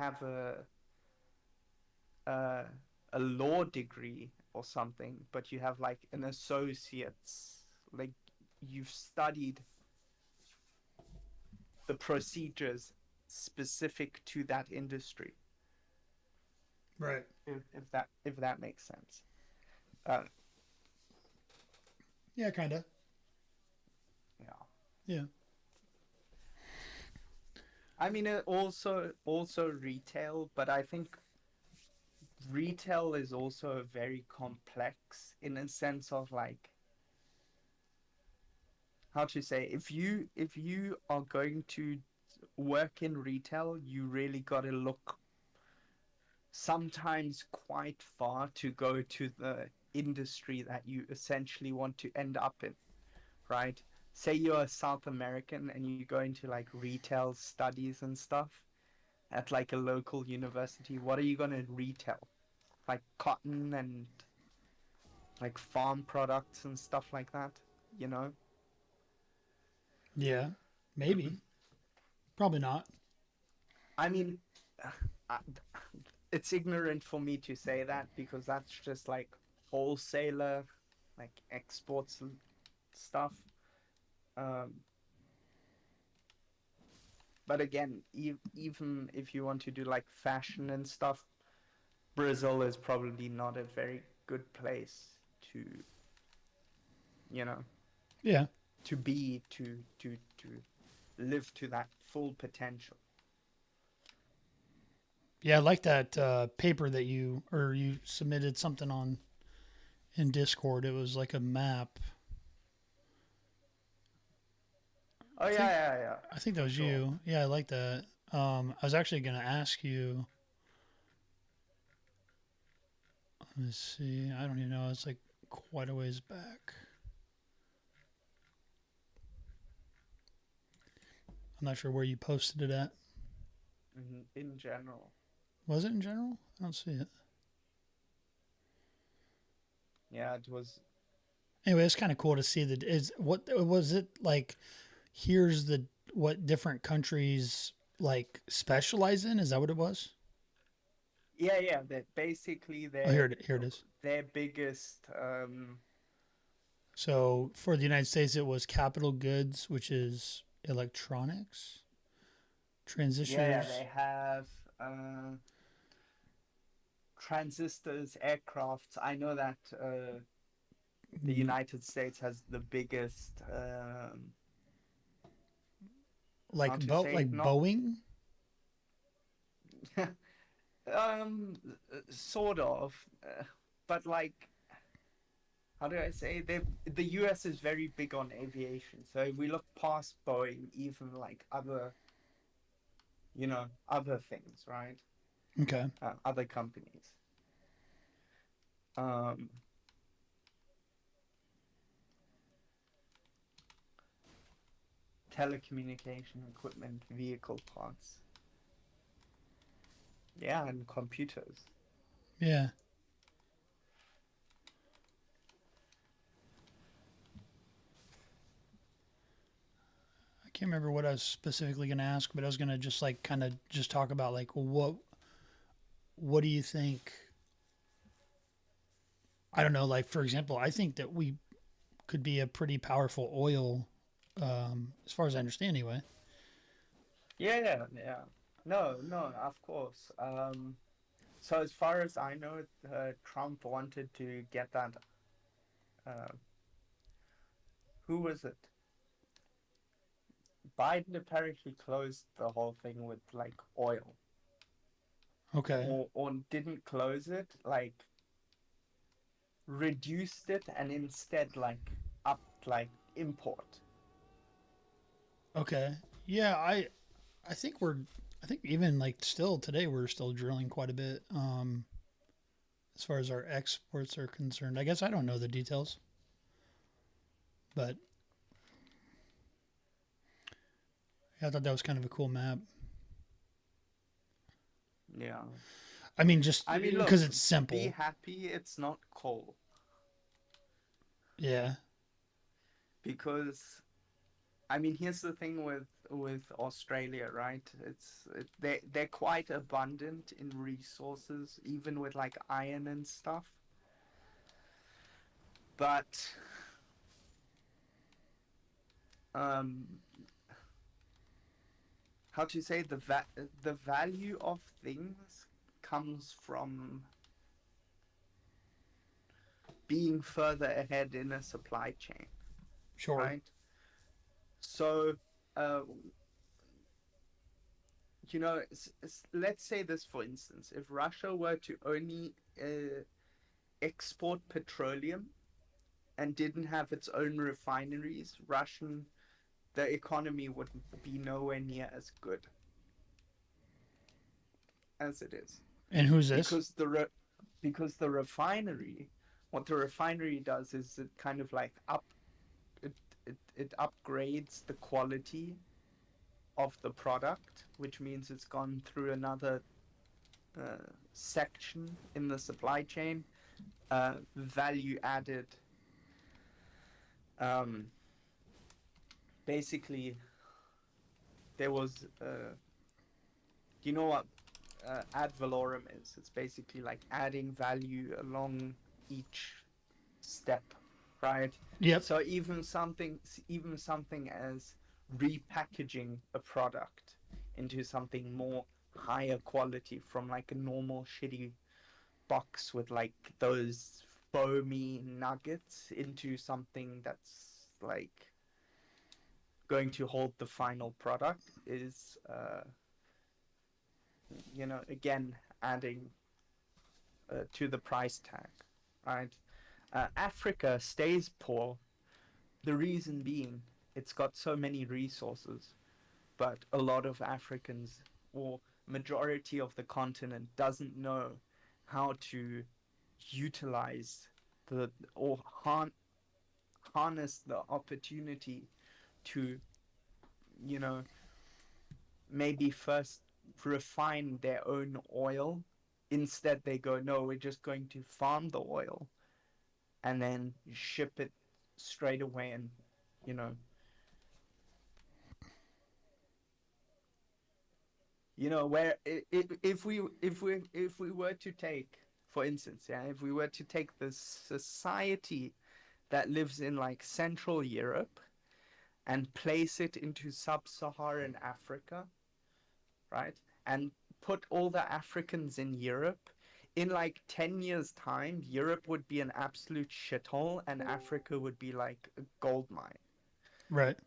have a a law degree or something, but you have like an associate's, like you've studied the procedures specific to that industry. Right. If that makes sense. Uh, Yeah, kind of. yeah. Yeah. I mean, also retail, but I think retail is also very complex in a sense of like how to say, if you are going to work in retail, you really got to look sometimes quite far to go to the industry that you essentially want to end up in, right? Say you're a South American and you go into like retail studies and stuff at like a local university. What are you going to retail? Like cotton and like farm products and stuff like that, you know? Yeah. Maybe. Probably not. I mean, it's ignorant for me to say that because that's just like wholesaler, like exports and stuff. Um, but again, even if you want to do like fashion and stuff, Brazil is probably not a very good place to, you know, Yeah. to be to live to that full potential. Yeah, I like that paper that you submitted something on in Discord. It was like a map. Oh I yeah, think yeah, yeah, I think that for was sure. you. Yeah, I like that. I was actually gonna ask you. Let's see. I don't even know. It's like quite a ways back. I'm not sure where you posted it at. In general. Was it in general? I don't see it. Yeah, it was. Anyway, it's kind of cool to see that. Is what was it like? Here's the what different countries like specialize in. Is that what it was? Yeah, yeah. That basically Oh, here it is. their biggest. So for the United States, it was capital goods, which is electronics, Yeah, yeah. They transistors. have uh, transistors, aircrafts. I know that the Mm, United States has the biggest. How like to say it? Not. Boeing. um, sort of, but like how do I say the US is very big on aviation. So if we look past Boeing, even like other, other things, right? Okay. Other companies. Um, Telecommunication equipment, vehicle parts. Yeah, and computers. Yeah. I can't remember what I was specifically going to ask, but I was going to just like kind of just talk about like what do you think? I don't know. Like for example, I think that we could be a pretty powerful oil, as far as I understand, anyway. Yeah, yeah, yeah. No, no, of course. So as far as I know, Trump wanted to get that. Uh, who was it? Biden apparently closed the whole thing with like oil, Okay. or didn't close it, like reduced it, and instead like upped like import. Okay. Yeah, I think I think even like still today we're still drilling quite a bit, as far as our exports are concerned. I guess I don't know the details, but yeah, I thought that was kind of a cool map. Yeah. I mean, just I mean, because look, it's be simple. happy it's not coal Yeah. because I mean, here's the thing with with Australia, right? They're quite abundant in resources, even with like iron and stuff. But um, how to say the value of things comes from being further ahead in a supply chain, Sure. right? So, uh, let's say this for instance: if Russia were to only export petroleum and didn't have its own refineries, the economy would be nowhere near as good as it is, And who's this? because the refinery, what the refinery does is it kind of like it, it upgrades the quality of the product, which means it's gone through another section in the supply chain, value added. Um, Basically, there was, you know what ad valorem is? It's basically like adding value along each step, right? Yep. So even something as repackaging a product into something more higher quality from like a normal shitty box with like those foamy nuggets into something that's like going to hold the final product is again adding to the price tag, right? Africa stays poor. The reason being it's got so many resources, but a lot of Africans, or majority of the continent, doesn't know how to utilize the or harness the opportunity to, you know, maybe first refine their own oil. Instead, they go, no, we're just going to farm the oil and then ship it straight away. And, you know, where if we were to take, for instance, yeah, if we were to take the society that lives in like Central Europe and place it into sub-Saharan Africa, right? And put all the Africans in Europe, in like 10 years' time, Europe would be an absolute shithole and Africa would be like a gold mine. Right.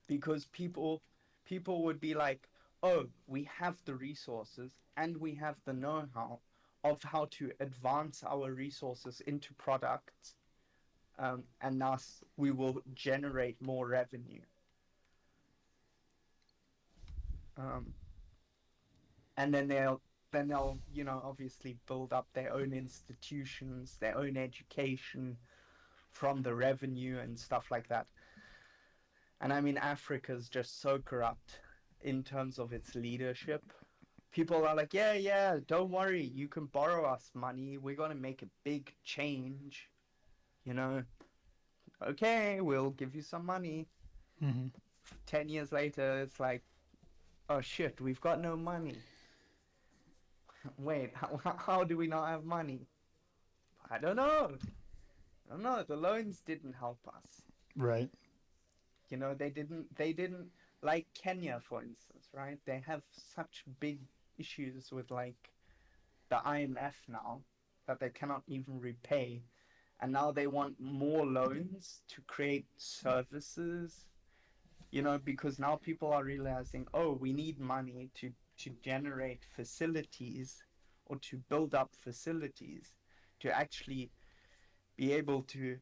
Because people would be like, oh, we have the resources and we have the know-how of how to advance our resources into products, and thus we will generate more revenue. Um, and then they'll obviously build up their own institutions, their own education from the revenue and stuff like that. And I mean, Africa's just so corrupt in terms of its leadership. People are like, yeah, yeah, don't worry, you can borrow us money, we're going to make a big change, you know okay, we'll give you some money. Mm-hmm. 10 years later, it's like, oh shit, we've got no money. Wait, how do we not have money? I don't know. I don't know. The loans didn't help us. Right. They didn't like Kenya, for instance, right? They have such big issues with like the IMF now that they cannot even repay. And now they want more loans to create services, because now people are realizing, oh, we need money to generate facilities or to build up facilities to actually be able to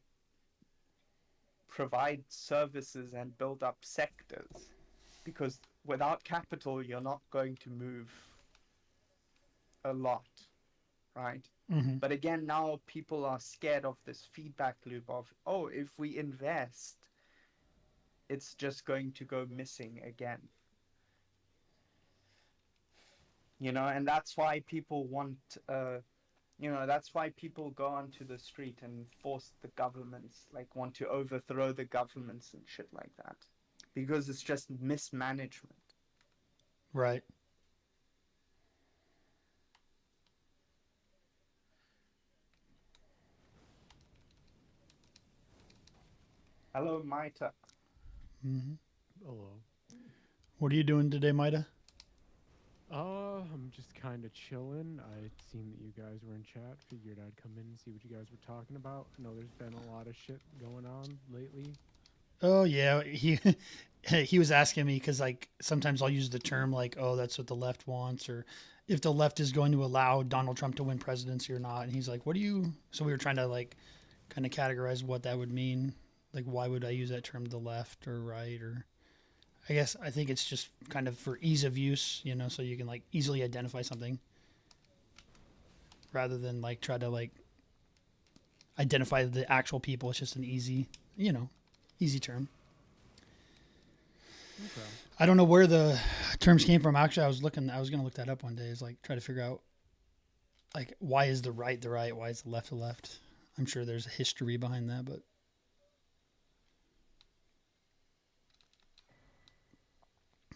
provide services and build up sectors, because without capital you're not going to move a lot, right? Mm-hmm. But again, now people are scared of this feedback loop of, oh, if we invest, it's just going to go missing again. And that's why people want that's why people go onto the street and force the governments, like want to overthrow the governments and shit like that. because it's just mismanagement. Right. Hello, Maita. Hmm. Hello. What are you doing today, Maida? I'm just kind of chilling. I'd seen that you guys were in chat. Figured I'd come in and see what you guys were talking about. I know there's been a lot of shit going on lately. Oh yeah, he he was asking me because like sometimes I'll use the term like, oh, that's what the left wants, or if the left is going to allow Donald Trump to win presidency or not. And he's like, what do you? So we were trying to like kind of categorize what that would mean. Like, why would I use that term, the left or right? Or I guess I think it's just kind of for ease of use, so you can like easily identify something rather than like try to like identify the actual people. It's just an easy term. Okay. I don't know where the terms came from. Actually, I was gonna look that up one day. Is like try to figure out like why is the right? Why is the left the left? I'm sure there's a history behind that, but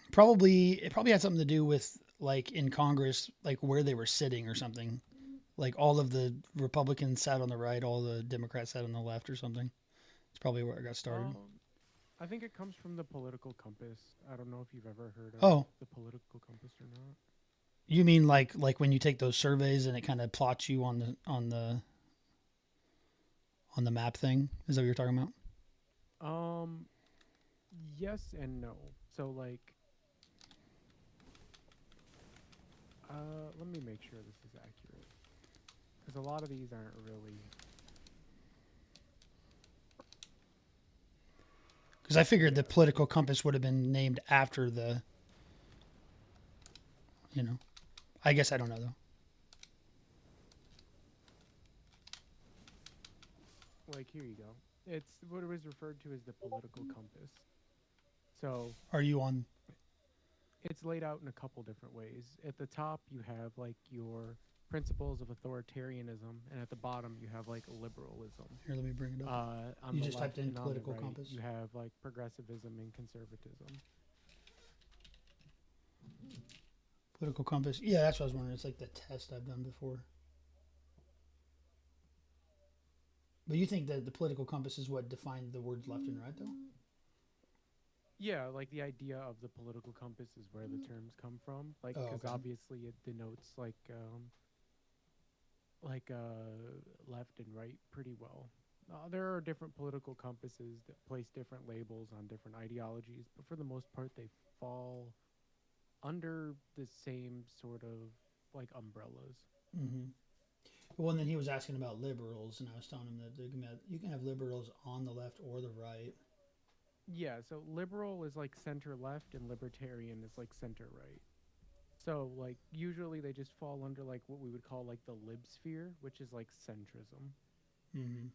it probably had something to do with like in Congress, like where they were sitting or something. Like all of the Republicans sat on the right, all the Democrats sat on the left or something. It's probably where it got started. I think it comes from the political compass. I don't know if you've ever heard of Oh, the political compass or not. you mean like when you take those surveys and it kind of plots you on the map thing? Is that what you're talking about? Um, yes and no. So like, let me make sure this is accurate because a lot of these aren't really. Because I figured the Yeah. political compass would have been named after the, you know. I guess I don't know though. Like here you go. It's what it was referred to as the political compass. So Are you on? it's laid out in a couple different ways. At the top, you have like your principles of authoritarianism, and at the bottom, you have like liberalism. Here, let me bring it up. On You the just typed left in and on the political right, compass. you have like progressivism and conservatism. Political compass. Yeah, that's what I was wondering. It's like the test I've done before. But you think that the political compass is what defined the words left and right, though? Yeah, like the idea of the political compass is where the terms come from. Like, Oh, because okay. obviously it denotes like left and right pretty well. There are different political compasses that place different labels on different ideologies, but for the most part, they fall under the same sort of like umbrellas. Mm-hmm. Well, and then he was asking about liberals, and I was telling him that you can have liberals on the left or the right. Yeah, so liberal is like center left, and libertarian is like center right. So like usually they just fall under like what we would call like the lib sphere, which is like centrism. Mm-hmm.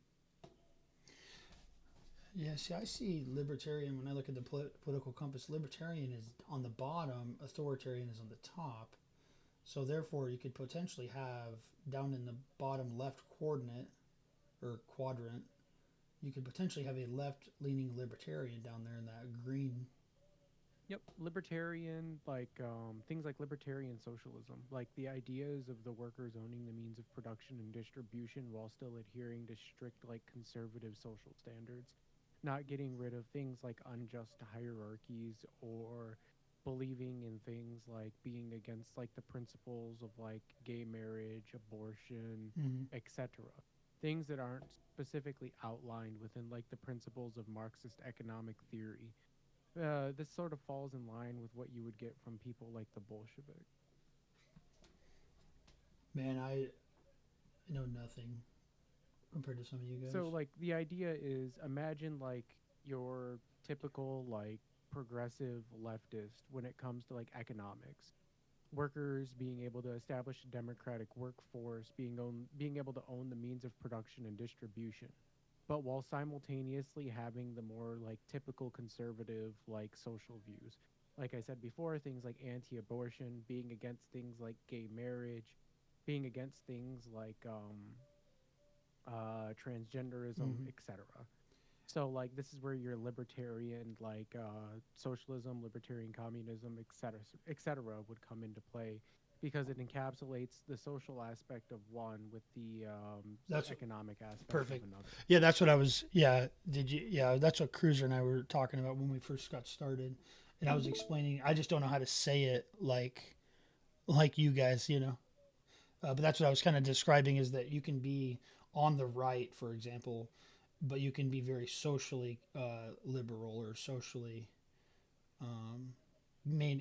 Yeah, see, I see libertarian when I look at the political compass. Libertarian is on the bottom, authoritarian is on the top. So therefore, you could potentially have down in the bottom left coordinate or quadrant, you could potentially have a left-leaning libertarian down there in that green. Yep, libertarian, like things like libertarian socialism, like the ideas of the workers owning the means of production and distribution while still adhering to strict, like conservative social standards, not getting rid of things like unjust hierarchies or believing in things like being against like the principles of like gay marriage, abortion, Mm-hmm. etc. Things that aren't specifically outlined within like the principles of Marxist economic theory. This sort of falls in line with what you would get from people like the Bolsheviks. Man, I know nothing compared to some of you guys. So, like, the idea is imagine like your typical like progressive leftist when it comes to like economics. Workers being able to establish a democratic workforce, being able to own the means of production and distribution, but while simultaneously having the more like typical conservative like social views. Like I said before, things like anti-abortion, being against things like gay marriage, being against things like transgenderism, Mm-hmm. etc. So like this is where your libertarian like socialism, libertarian communism, etc., would come into play because it encapsulates the social aspect of one with the That's economic aspect of perfect. another. Yeah, that's what I was. Yeah, did you? Yeah, that's what Cruiser and I were talking about when we first got started, and I was explaining. I just don't know how to say it like you guys, you know. But that's what I was kind of describing is that you can be on the right, for example, but you can be very socially liberal or socially um,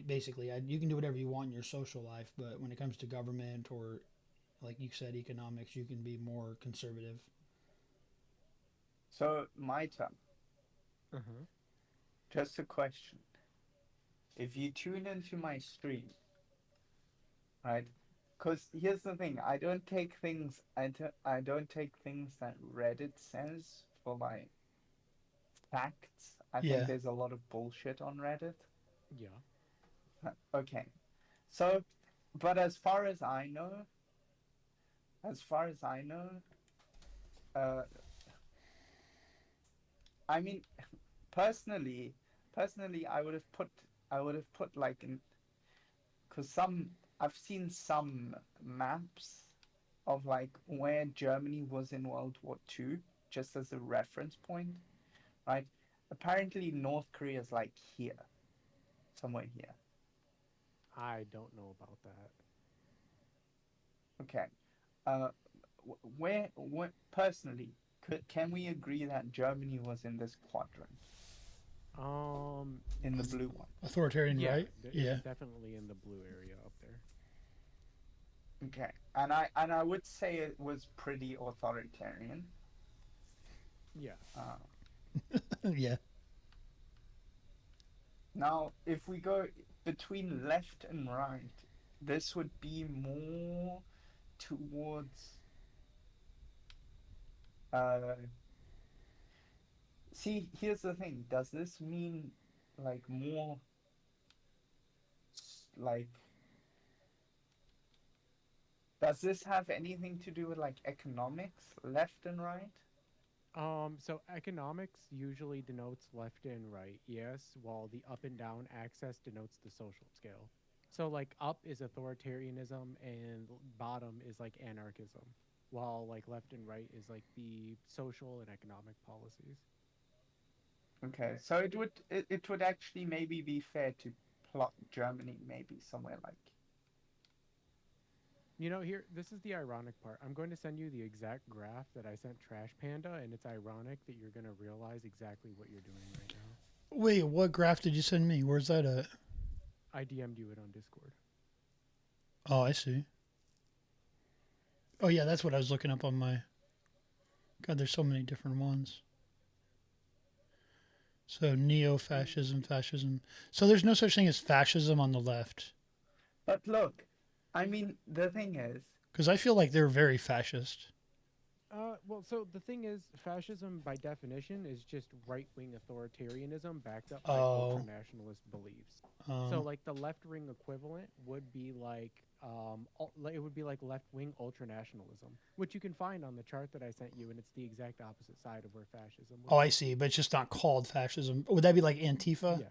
basically you can do whatever you want in your social life, but when it comes to government or like you said economics, you can be more conservative. So my turn. Uh-huh. Just a question. If you tune into my stream, right? Because here's the thing, I don't take things that Reddit says for like facts. I think Yeah, there's a lot of bullshit on Reddit. Yeah. Okay. So, but as far as I know, uh, I mean, personally, personally, I would have put like in, because I've seen some maps of like where Germany was in World War II, just as a reference point, right? Apparently, North Korea is like here, somewhere here. I don't know about that. Okay. Uh, where personally, can we agree that Germany was in this quadrant, Um, in the blue one? authoritarian, yeah, right? it Yeah, was definitely in the blue area up there. Okay, and I would say it was pretty authoritarian. Yeah. Uh, yeah. Now, if we go between left and right, this would be more towards. Uh, See, here's the thing. Does this mean like more like? Does this have anything to do with like economics, left and right? So economics usually denotes left and right, yes, while the up and down axis denotes the social scale. So like up is authoritarianism and bottom is like anarchism, while like left and right is like the social and economic policies. Okay, so it would actually maybe be fair to plot Germany maybe somewhere like. You know, here, this is the ironic part. I'm going to send you the exact graph that I sent Trash Panda, and it's ironic that you're going to realize exactly what you're doing right now. Wait, what graph did you send me? Where's that at? I DM'd you it on Discord. Oh, I see. Oh yeah, that's what I was looking up on my. God, there's so many different ones. So neo-fascism, fascism. So there's no such thing as fascism on the left, But look, I mean, the thing is, because I feel like they're very fascist. Well, so the thing is, fascism by definition is just right wing authoritarianism backed up by ultra Oh, nationalist beliefs. So, oh, like the left wing equivalent would be like, it would be like left wing ultra nationalism, which you can find on the chart that I sent you, and it's the exact opposite side of where fascism would oh, I be. see. But it's just not called fascism. Would that be like Antifa Yeah.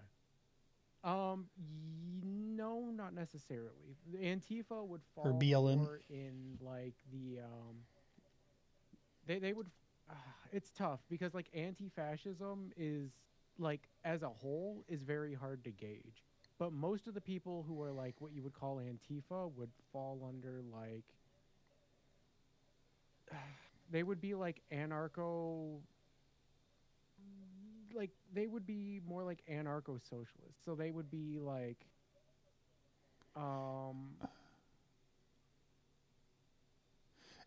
No, not necessarily. The Antifa would or fall BLM? more in like the they would it's tough because like anti-fascism is like as a whole is very hard to gauge, but most of the people who are like what you would call Antifa would fall under like they would be like anarcho, like they would be more like anarcho socialists, so they would be like um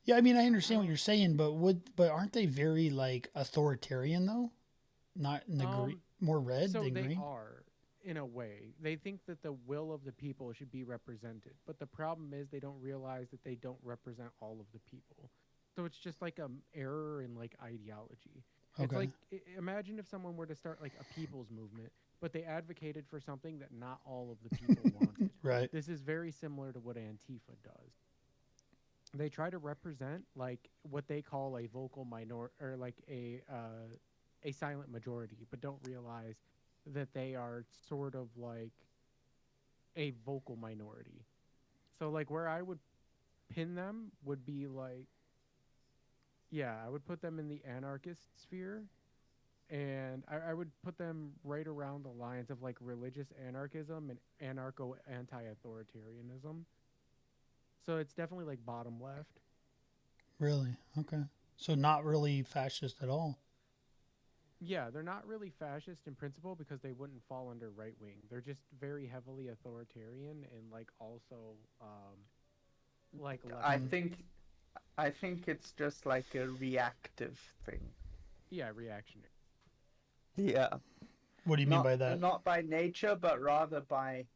Yeah, I mean, I I understand what don't you're saying, but aren't they very like authoritarian though? Not in the green, um more red So than they green. are, in a way. They think that the will of the people should be represented, but the problem is they don't realize that they don't represent all of the people. So it's just like a error in like ideology. It's Okay, like imagine if someone were to start like a people's movement, but they advocated for something that not all of the people wanted. right. This is very similar to what Antifa does. They try to represent like what they call a vocal minor or like a a silent majority, but don't realize that they are sort of like a vocal minority. So like where I would pin them would be like, yeah, I would put them in the anarchist sphere, and I would put them right around the lines of like religious anarchism and anarcho anti-authoritarianism. So it's definitely like bottom left. Really? Okay. So not really fascist at all. Yeah, they're not really fascist in principle because they wouldn't fall under right wing. They're just very heavily authoritarian and like also like I Hmm. leftist. think I think it's just like a reactive thing. Yeah, reactionary. Yeah. What do you mean Not by that? not by nature, but rather by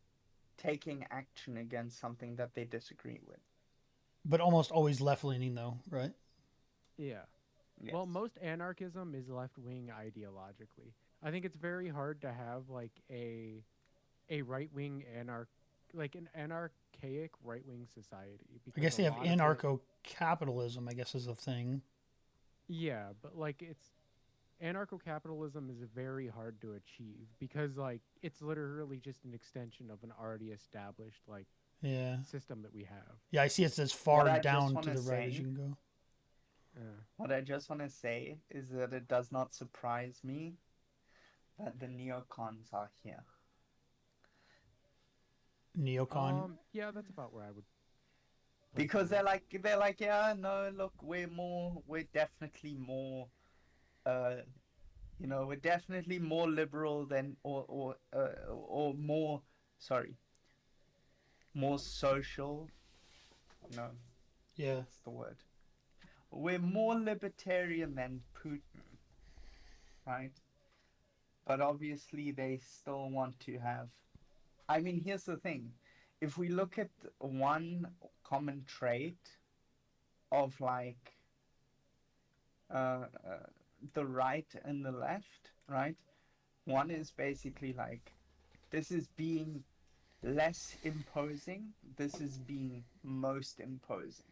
taking action against something that they disagree with. But almost always left leaning, though, right? Yeah. Yes. Well, most anarchism is left wing ideologically. I think it's very hard to have like a right wing like an anarchaic right wing society I because guess a they have lot of it, anarcho capitalism, I guess, is a thing. yeah, but like it's anarcho capitalism is very hard to achieve because like it's literally just an extension of an already established like Yeah. system that we have. Yeah, I see it's as What far I just down want to to the right as say, you can go. what I just want to say is that it does not surprise me that the neocons are here. Neocon. Yeah, that's about where I would place Because them at. they're like, yeah, no, look, we're definitely more uh we're definitely more liberal than or more, sorry, more social. No, Yeah. what's the word? We're more libertarian than Putin, right? But obviously they still want to have. I mean, here's the thing. If we look at one common trait of like uh, the right and the left, right? One is basically like this is being less imposing, this is being most imposing,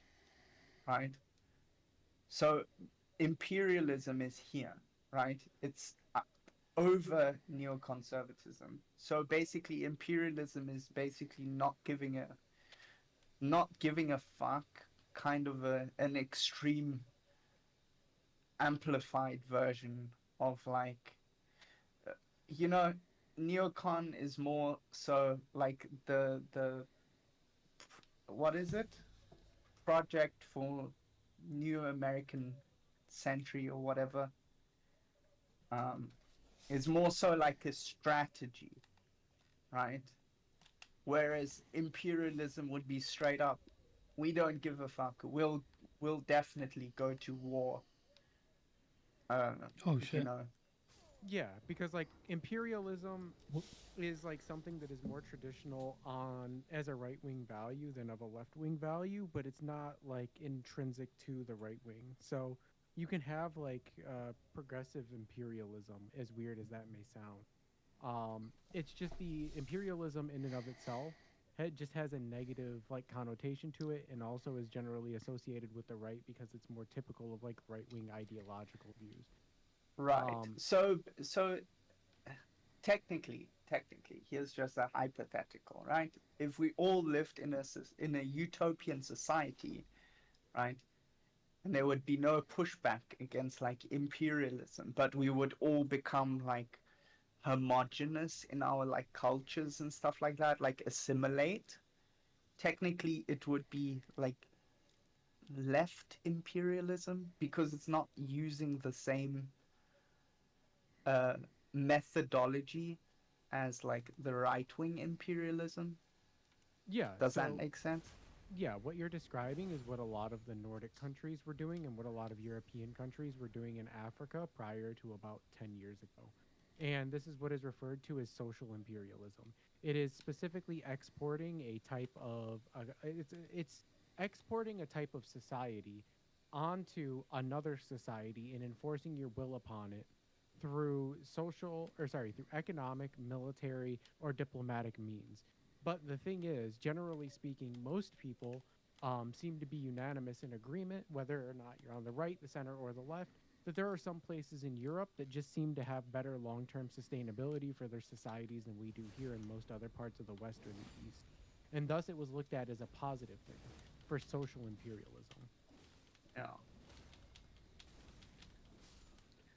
right? So imperialism is here, right? It's over neoconservatism. So basically, imperialism is basically not giving a fuck, kind of an extreme amplified version of like uh, you know neocon is more so like the what is it, project for new American century or whatever, um is more so like a strategy, right? Whereas imperialism would be straight up, we don't give a fuck, we'll definitely go to war, uh Oh you shit. know Yeah, because like imperialism is like something that is more traditional on as a right wing value than of a left wing value, but it's not like intrinsic to the right wing. So you can have like progressive imperialism, as weird as that may sound. It's just the imperialism in and of itself just has a negative like connotation to it, and also is generally associated with the right because it's more typical of like right wing ideological views. right. Um, So technically, here's just a hypothetical, right? If we all lived in a utopian society, right, and there would be no pushback against like imperialism, but we would all become like homogenous in our like cultures and stuff like that, like assimilate. Technically, it would be like left imperialism because it's not using the same uh, methodology as like the right wing imperialism. yeah, Does that so make sense? yeah, what you're describing is what a lot of the Nordic countries were doing and what a lot of European countries were doing in Africa prior to about 10 years ago. And this is what is referred to as social imperialism. It is specifically exporting a type of it's exporting a type of society onto another society and enforcing your will upon it through through economic, military, or diplomatic means. But the thing is, generally speaking, most people seem to be unanimous in agreement, whether or not you're on the right, the center, or the left, that there are some places in Europe that just seem to have better long-term sustainability for their societies than we do here in most other parts of the West or the East. And thus it was looked at as a positive thing for social imperialism. Yeah.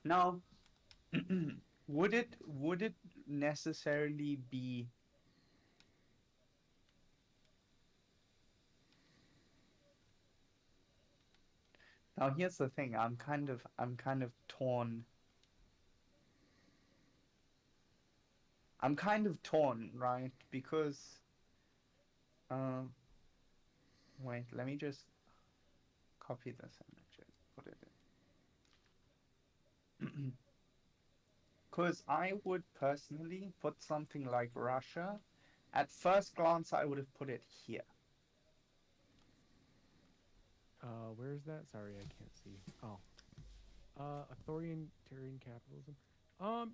Now, would it necessarily be now here's the thing, I'm kind of torn. I'm kind of torn, right? Because uh wait, let me just copy this image and put it in. Because I would personally put something like Russia. At first glance, I would have put it here. Where is that? Sorry, I can't see. Oh, authoritarian capitalism. Um,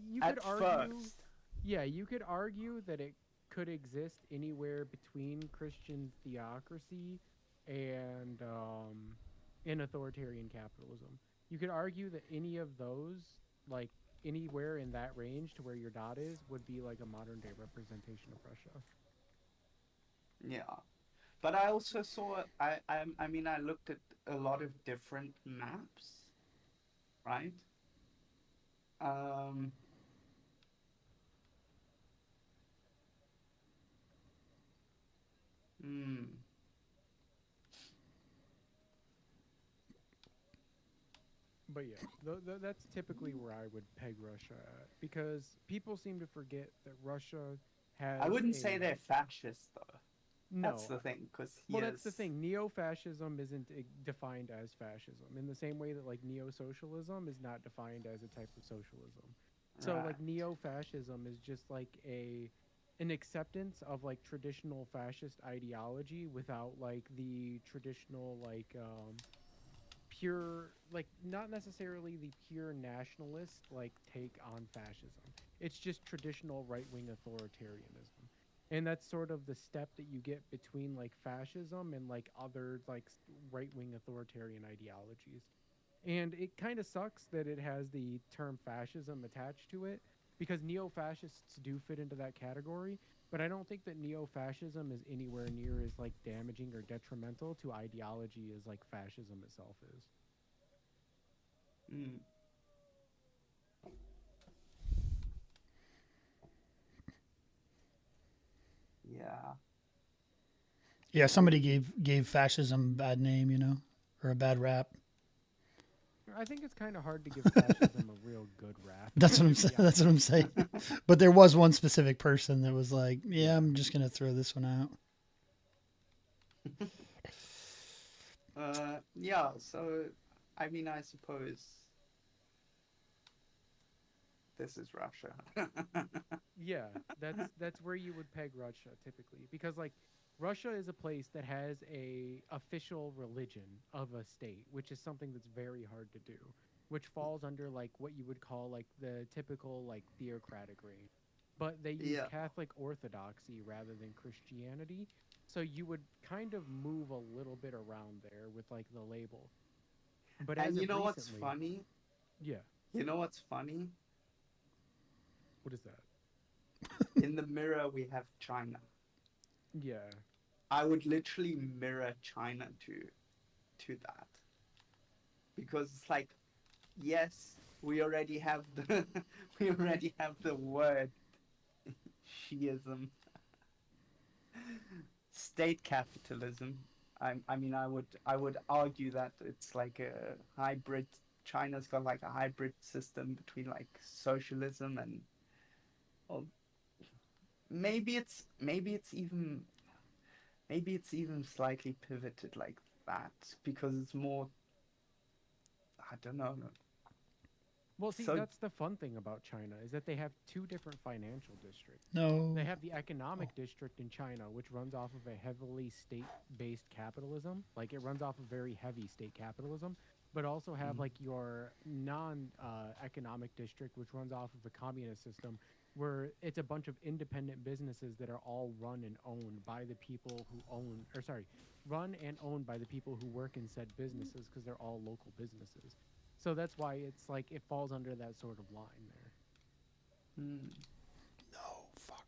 you could At argue, first. yeah, you could argue that it could exist anywhere between Christian theocracy and in authoritarian capitalism. You could argue that any of those, like anywhere in that range to where your dot is, would be like a modern day representation of Russia. Yeah. But I also saw I mean I looked at a lot of different maps, right? Um hmm. But yeah, that's typically where I would peg Russia at because people seem to forget that Russia I has wouldn't say a they're fascist though. That's no. the thing, because Well, that's the thing. Neo-fascism isn't defined as fascism in the same way that like neo-socialism is not defined as a type of socialism. So right. like neo-fascism is just like a an acceptance of like traditional fascist ideology without like the traditional like pure like not necessarily the pure nationalist like take on fascism. It's just traditional right-wing authoritarianism. And that's sort of the step that you get between like fascism and like other like right-wing authoritarian ideologies. And it kind of sucks that it has the term fascism attached to it because neo-fascists do fit into that category, but I don't think that neo-fascism is anywhere near as like damaging or detrimental to ideology as like fascism itself is. Hmm. Yeah. Yeah, somebody gave fascism a bad name, or a bad rap. I think it's kind of hard to give fascism a real good rap. That's what I'm to saying. be That's what I'm honest. saying. But there was one specific person that was like, "Yeah, Yeah. I'm just gonna throw this one out." Yeah, so I mean I suppose this is Russia. Yeah, that's where you would peg Russia typically because like Russia is a place that has a official religion of a state, which is something that's very hard to do, which falls under like what you would call like the typical like theocratic range. But they use Yeah. Catholic orthodoxy rather than Christianity, so you would kind of move a little bit around there with like the label. But as And you of know what's recently, funny? yeah, You know what's funny? what is that? In the mirror we have China. Yeah. I would literally mirror China to that. Because it's like, yes, we already have the we already have the word Shiism, state capitalism. I mean, I would argue that it's like a hybrid. China's got like a hybrid system between like socialism and, well, maybe it's even slightly pivoted like that because it's more, I don't know, Well, see, so that's the fun thing about China is that they have two different financial districts. They No. have the Oh. economic district in China, which runs off of a heavily state-based capitalism. Like it runs off of very heavy state capitalism, but also have mm, like your non economic district, which runs off of a communist system where it's a bunch of independent businesses that are all run and owned by the people who own, or sorry, run and owned by the people who work in said businesses because they're all local businesses. So that's why it's like it falls under that sort of line there. Hmm. No, fuck.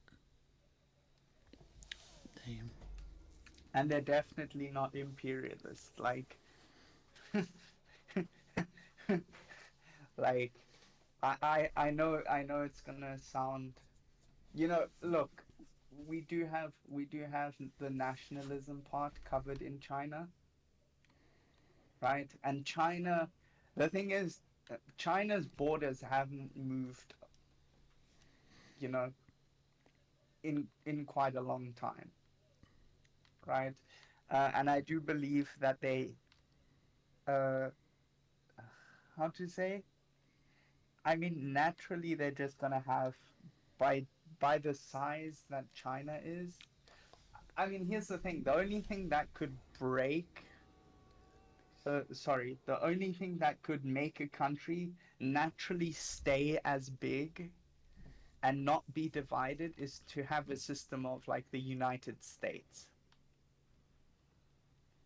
Damn. And they're definitely not imperialist. Like I know it's gonna sound, look, we do have the nationalism part covered in China, right? And China, the thing is, China's borders haven't moved, you know, in quite a long time, right? And I do believe that they, uh, how to say, I mean, naturally they're just gonna have, by by the size that China is. I mean, here's the thing: the only thing that could break, sorry, the only thing that could make a country naturally stay as big and not be divided is to have a system of like the United States.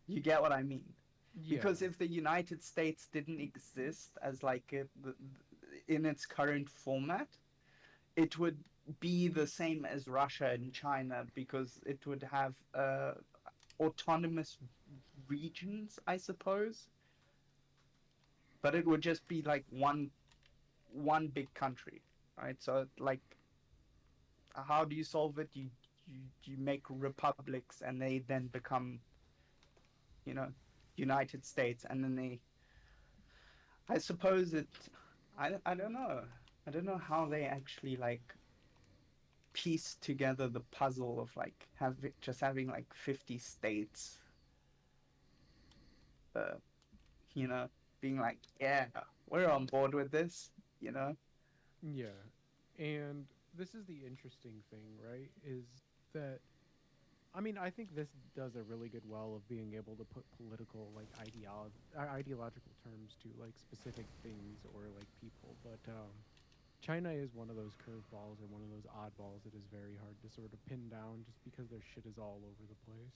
You get what I mean? Yeah. Because if the United States didn't exist as like in its current format, it would be the same as Russia and China because it would have autonomous regions, I suppose, but it would just be like one big country, right? So like, how do you solve it? You make republics, and they then become, you know, United States, and then they, I suppose it, I don't know. I don't know how they actually like piece together the puzzle of like having like 50 states, uh, you know, being like, yeah, we're on board with this, you know. Yeah. And this is the interesting thing, right? Is that I mean, I think this does a really good well of being able to put political like ideological terms to like specific things or like people, but China is one of those curveballs or one of those oddballs that is very hard to sort of pin down just because their shit is all over the place.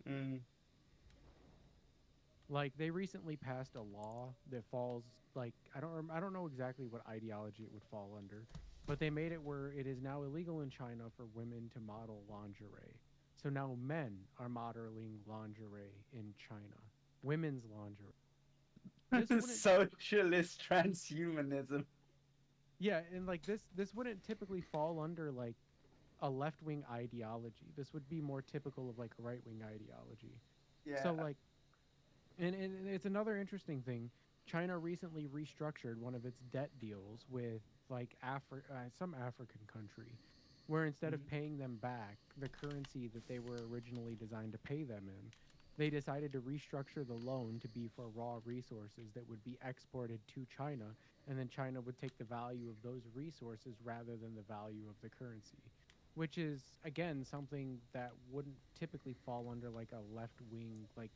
Mm. Like they recently passed a law that falls like I don't know exactly what ideology it would fall under, but they made it where it is now illegal in China for women to model lingerie. So now men are modeling lingerie in China. Women's lingerie. This wouldn't Socialist transhumanism. Yeah, and like this wouldn't typically fall under like a left-wing ideology. This would be more typical of like a right-wing ideology. So Yeah. like and it's another interesting thing. China recently restructured one of its debt deals with like some African country, where instead of Mm. paying them back the currency that they were originally designed to pay them in, they decided to restructure the loan to be for raw resources that would be exported to China, and then China would take the value of those resources rather than the value of the currency, which is again something that wouldn't typically fall under like a left wing like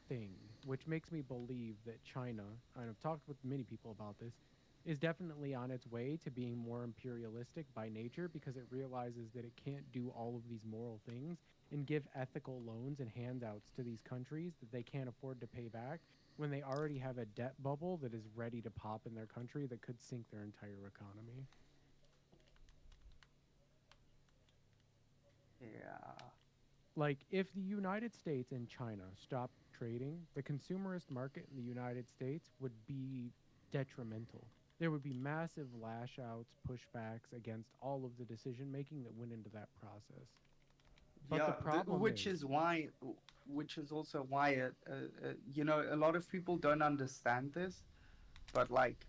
thing, which makes me believe that China, and I've talked with many people about this, is definitely on its way to being more imperialistic by nature because it realizes that it can't do all of these moral things and give ethical loans and handouts to these countries that they can't afford to pay back when they already have a debt bubble that is ready to pop in their country that could sink their entire economy. Yeah. Like, if the United States and China stopped trading, the consumerist market in the United States would be detrimental. There would be massive lash outs, pushbacks against all of the decision making that went into that process. But the Yeah, problem is, which is also why, a lot of people don't understand this, but like,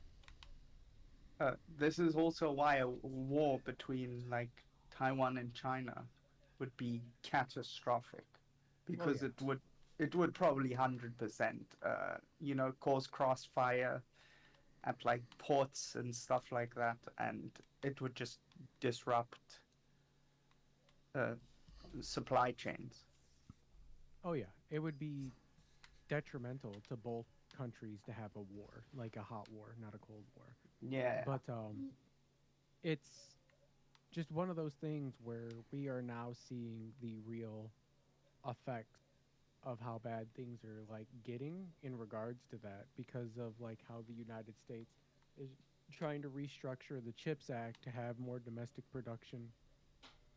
this is also why a war between like Taiwan and China would be catastrophic, oh, because yeah. it would probably 100%, cause crossfire at like ports and stuff like that, and it would just disrupt uh, supply chains. Oh, yeah. It would be detrimental to both countries to have a war, like a hot war, not a cold war. Yeah. But it's just one of those things where we are now seeing the real effects of how bad things are like getting in regards to that because of like how the United States is trying to restructure the Chips Act to have more domestic production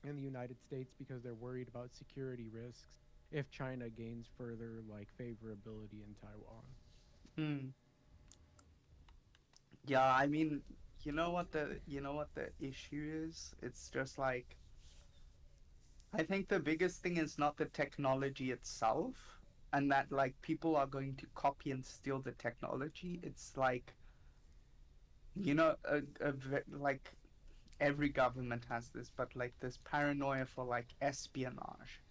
in the United States because they're worried about security risks if China gains further like favorability in Taiwan. Hmm. Yeah, I mean, you know what the issue is? It's just like I think the biggest thing is not the technology itself, and that like people are going to copy and steal the technology. It's like like every government has this, but like this paranoia for like espionage.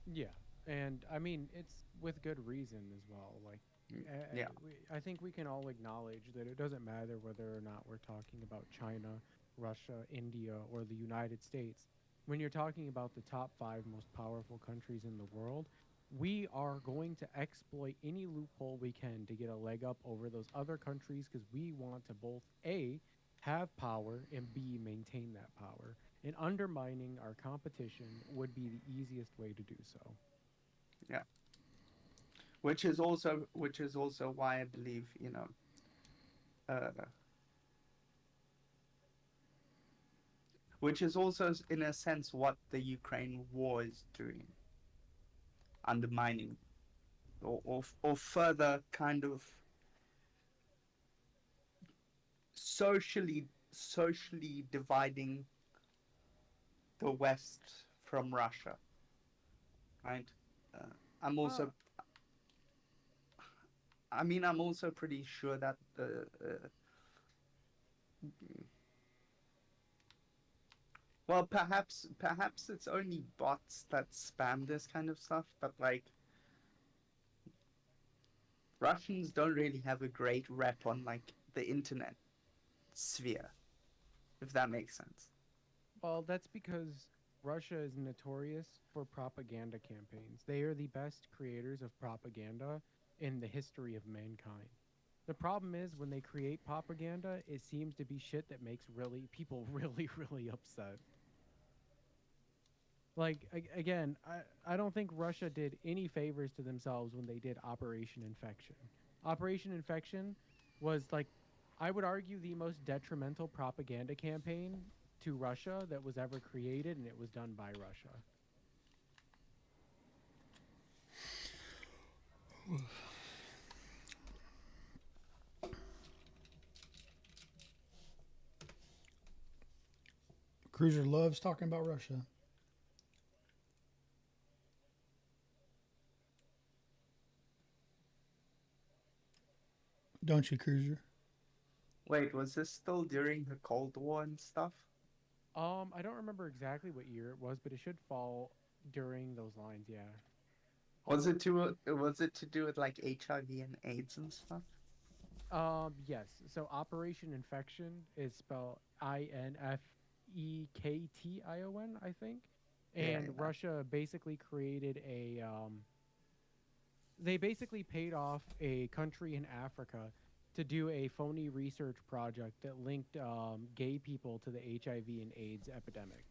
Yeah, and I mean it's with good reason as well. Like, Yeah. I think we can all acknowledge that it doesn't matter whether or not we're talking about China, Russia, India, or the United States. When you're talking about the top five most powerful countries in the world, we are going to exploit any loophole we can to get a leg up over those other countries because we want to both A, have power, and B, maintain that power, and undermining our competition would be the easiest way to do so. Yeah. Which is also why I believe, uh which is also in a sense what the Ukraine war is doing, undermining or further kind of socially dividing the West from Russia, right? Uh, I'm Uh, also, I mean, I'm also pretty sure that the well, perhaps it's only bots that spam this kind of stuff, but like Russians don't really have a great rep on like the internet sphere, if that makes sense. well, that's because Russia is notorious for propaganda campaigns. They are the best creators of propaganda in the history of mankind. The problem is when they create propaganda, it seems to be shit that makes really people really really upset. Like again, I don't think Russia did any favors to themselves when they did Operation Infection. Operation Infection was like I would argue the most detrimental propaganda campaign to Russia that was ever created, and it was done by Russia. Cruiser loves talking about Russia. Don't you, Cruiser? Wait, was this still during the Cold War and stuff? I don't remember exactly what year it was, but it should fall during those lines. Yeah. Was it to do with like HIV and AIDS and stuff? Yes. So Operation Infection is spelled Infektion, I think. Yeah, And yeah. Russia basically created a they basically paid off a country in Africa to do a phony research project that linked gay people to the HIV and AIDS epidemic.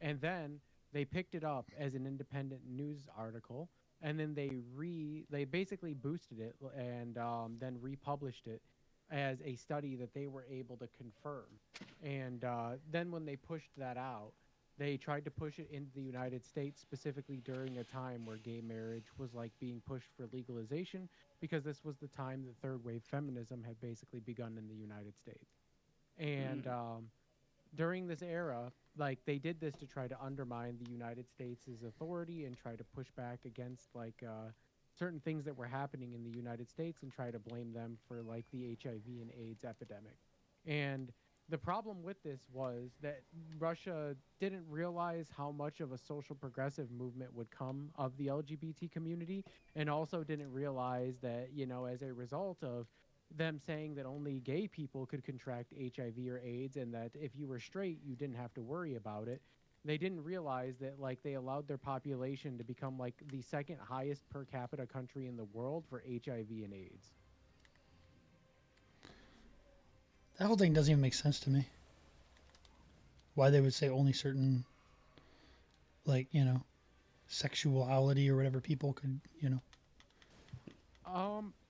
And then they picked it up as an independent news article, and then they basically boosted it and then republished it as a study that they were able to confirm. And then when they pushed that out, they tried to push it into the United States specifically during a time where gay marriage was like being pushed for legalization because this was the time that third wave feminism had basically begun in the United States. And Mm, during this era, like they did this to try to undermine the United States' authority and try to push back against like certain things that were happening in the United States and try to blame them for like the HIV and AIDS epidemic. And the problem with this was that Russia didn't realize how much of a social progressive movement would come of the LGBT community, and also didn't realize that, as a result of them saying that only gay people could contract HIV or AIDS and that if you were straight, you didn't have to worry about it. They didn't realize that like they allowed their population to become like the second highest per capita country in the world for HIV and AIDS. That whole thing doesn't even make sense to me. Why they would say only certain, like, sexuality or whatever people could.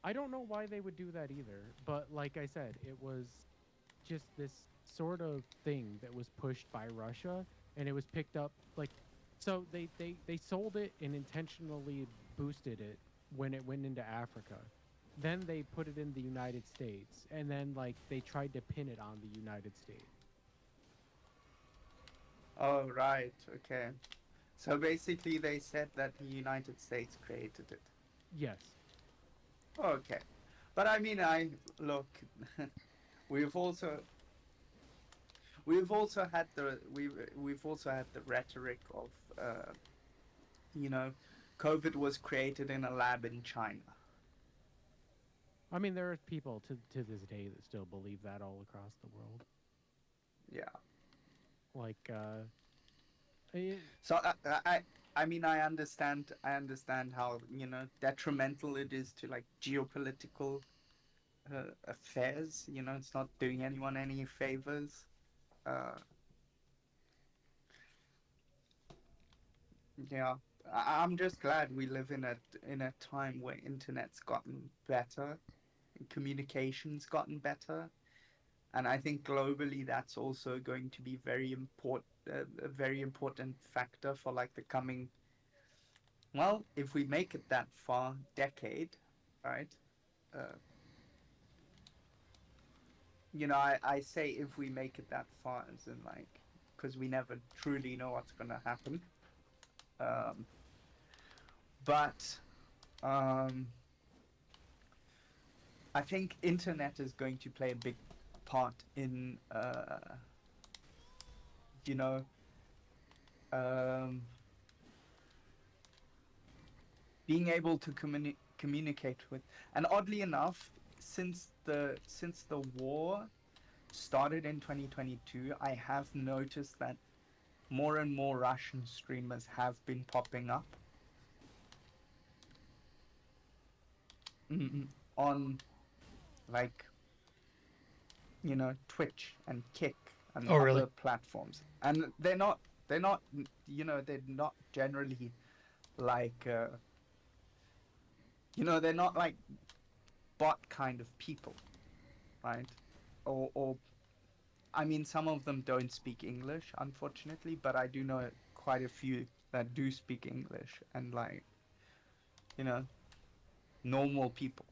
I don't know why they would do that either, but like I said, it was just this sort of thing that was pushed by Russia, and it was picked up like, so they sold it and intentionally boosted it when it went into Africa. Then they put it in the United States, and then like they tried to pin it on the United States. Oh, right. Okay. So basically, they said that the United States created it. Yes. Okay. But I mean, I look. we've also we've also had the rhetoric of you know, COVID was created in a lab in China. I mean, there are people to this day that still believe that all across the world. Yeah. Like, it, So I mean, I understand how, detrimental it is to like geopolitical affairs. It's not doing anyone any favors. Uh, yeah, I'm just glad we live in a time where internet's gotten better, communications gotten better, and I think globally that's also going to be a very important factor for like the coming, well, if we make it that far, decade, right? Uh, I say if we make it that far, as in like, because we never truly know what's gonna happen. Um, but um, I think internet is going to play a big part in, you know, um, being able to communicate with. And oddly enough, since the war started in 2022, I have noticed that more and more Russian streamers have been popping up on like Twitch and Kick and Oh, really? other platforms, and they're not generally like they're not like bot kind of people, right? Or I mean, some of them don't speak English, unfortunately, but I do know quite a few that do speak English and like you know normal people.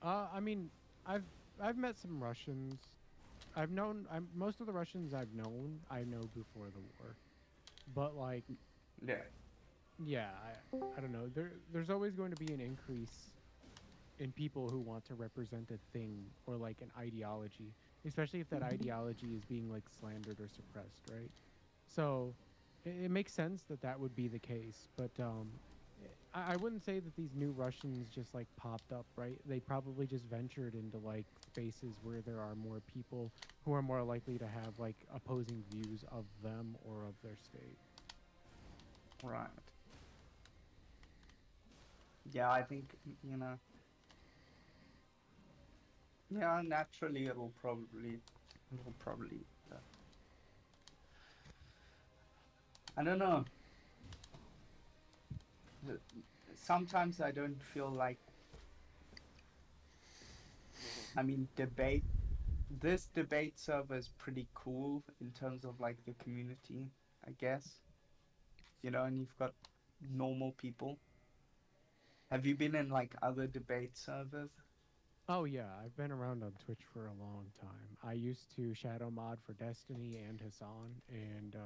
I mean, I've I've met some Russians. Most of the Russians I know before the war, but like, Yeah. yeah, I don't know. There's always going to be an increase in people who want to represent a thing or like an ideology, especially if that ideology is being like slandered or suppressed, right? So it makes sense that that would be the case, but I wouldn't say that these new Russians just like popped up, right? They probably just ventured into like spaces where there are more people who are more likely to have like opposing views of them or of their state. Right. Yeah, I think yeah, naturally it'll probably I don't know. Sometimes I don't feel like, I mean, this debate server is pretty cool in terms of like the community, I guess. And you've got normal people. Have you been in like other debate servers? Oh yeah, I've been around on Twitch for a long time. I used to shadow mod for Destiny and Hassan, and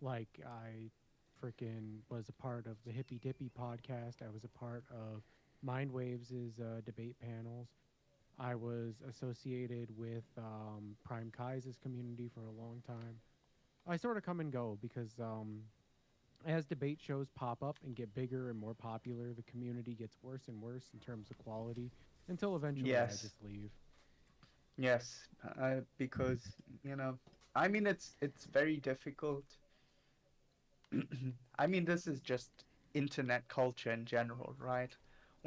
like I freaking was a part of the Hippy Dippy podcast. I was a part of Mindwaves' debate panels. I was associated with Prime Kai's community for a long time. I sort of come and go because as debate shows pop up and get bigger and more popular, the community gets worse and worse in terms of quality until eventually I Yes. just leave. Yes, because I mean, it's very difficult. I mean, this is just internet culture in general, right?